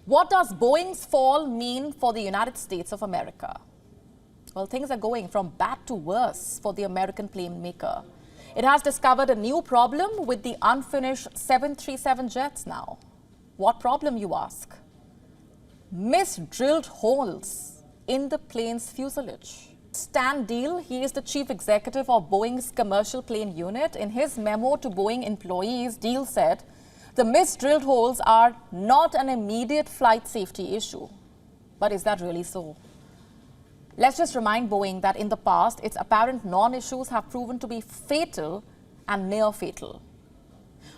What does Boeing's fall mean for the United States of America? Well, things are going from bad to worse for the American plane maker. It has discovered a new problem with the unfinished 737 jets now. What problem, you ask? Misdrilled holes in the plane's fuselage. Stan Deal, he is the chief executive of Boeing's commercial plane unit. In his memo to Boeing employees, Deal said, the misdrilled holes are not an immediate flight safety issue. But is that really so? Let's just remind Boeing that in the past, its apparent non-issues have proven to be fatal and near fatal.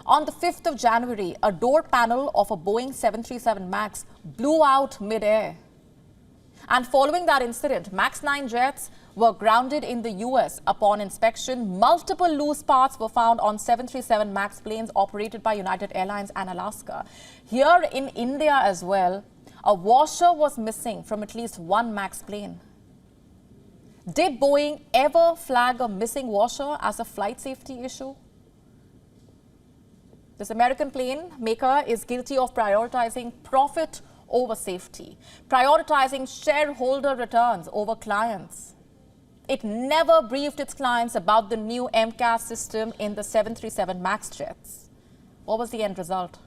On the 5th of January, a door panel of a Boeing 737 MAX blew out mid-air. And following that incident, MAX 9 jets were grounded in the US. Upon inspection, multiple loose parts were found on 737 MAX planes operated by United Airlines and Alaska. Here in India as well, a washer was missing from at least one MAX plane. Did Boeing ever flag a missing washer as a flight safety issue? This American plane maker is guilty of prioritizing profit over safety, prioritizing shareholder returns over clients. It never briefed its clients about the new MCAS system in the 737 MAX jets. What was the end result?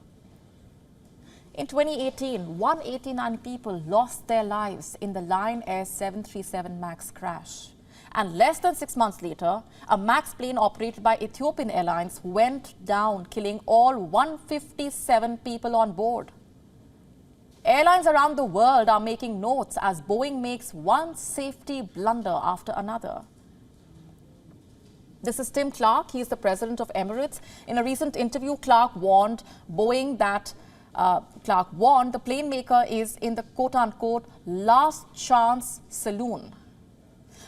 In 2018, 189 people lost their lives in the Lion Air 737 MAX crash. And less than 6 months later, a MAX plane operated by Ethiopian Airlines went down, killing all 157 people on board. Airlines around the world are making notes as Boeing makes one safety blunder after another. This is Tim Clark. He is the president of Emirates. In a recent interview, Clark warned Boeing that the plane maker is in the quote-unquote last chance saloon.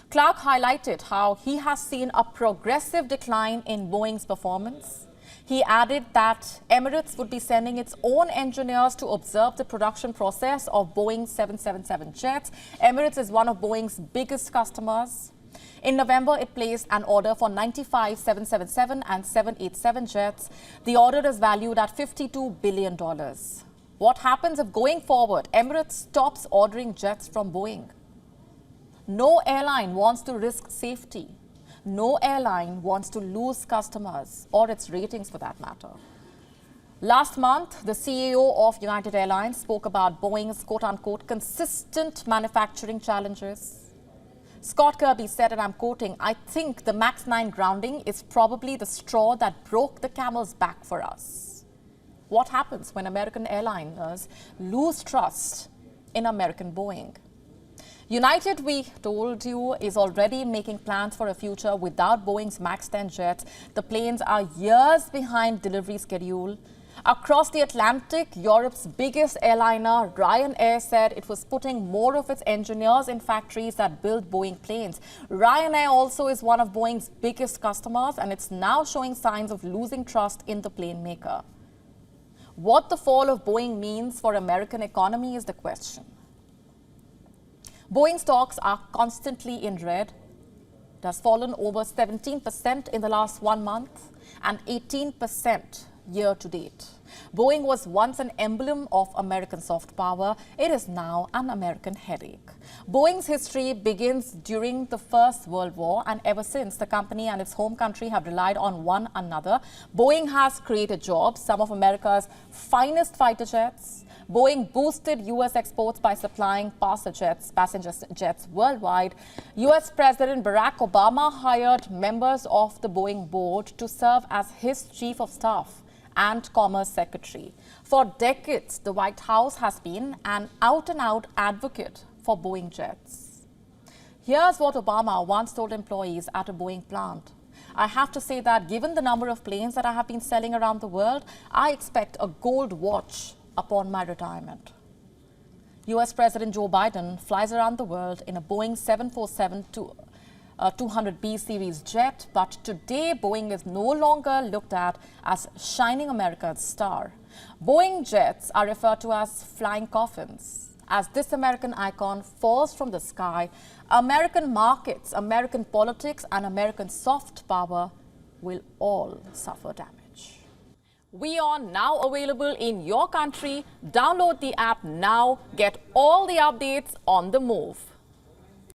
Clark highlighted how he has seen a progressive decline in Boeing's performance. He added that Emirates would be sending its own engineers to observe the production process of Boeing 777 jets. Emirates is one of Boeing's biggest customers. In November, it placed an order for 95 777 and 787 jets. The order is valued at $52 billion. What happens if going forward, Emirates stops ordering jets from Boeing? No airline wants to risk safety. No airline wants to lose customers or its ratings for that matter. Last month, the CEO of United Airlines spoke about Boeing's quote-unquote consistent manufacturing challenges. Scott Kirby said, and I'm quoting, "I think the MAX 9 grounding is probably the straw that broke the camel's back for us." What happens when American airliners lose trust in American Boeing? United, we told you, is already making plans for a future without Boeing's MAX 10 jets. The planes are years behind delivery schedule. Across the Atlantic, Europe's biggest airliner, Ryanair, said it was putting more of its engineers in factories that build Boeing planes. Ryanair also is one of Boeing's biggest customers, and it's now showing signs of losing trust in the plane maker. What the fall of Boeing means for American economy is the question. Boeing stocks are constantly in red. It has fallen over 17% in the last 1 month and 18% year to date. Boeing was once an emblem of American soft power. It is now an American headache. Boeing's history begins during the First World War, and ever since, the company and its home country have relied on one another. Boeing has created jobs, some of America's finest fighter jets. Boeing boosted U.S. exports by supplying passenger jets worldwide. U.S. President Barack Obama hired members of the Boeing board to serve as his chief of staff and Commerce Secretary. For decades, the White House has been an out-and-out advocate for Boeing jets. Here's what Obama once told employees at a Boeing plant. "I have to say that given the number of planes that I have been selling around the world, I expect a gold watch upon my retirement." U.S. President Joe Biden flies around the world in a Boeing 747-200B series jet, but today Boeing is no longer looked at as shining America's star. Boeing jets are referred to as flying coffins. As this American icon falls from the sky, American markets, American politics, and American soft power will all suffer damage. WION now available in your country. Download the app now. Get all the updates on the move.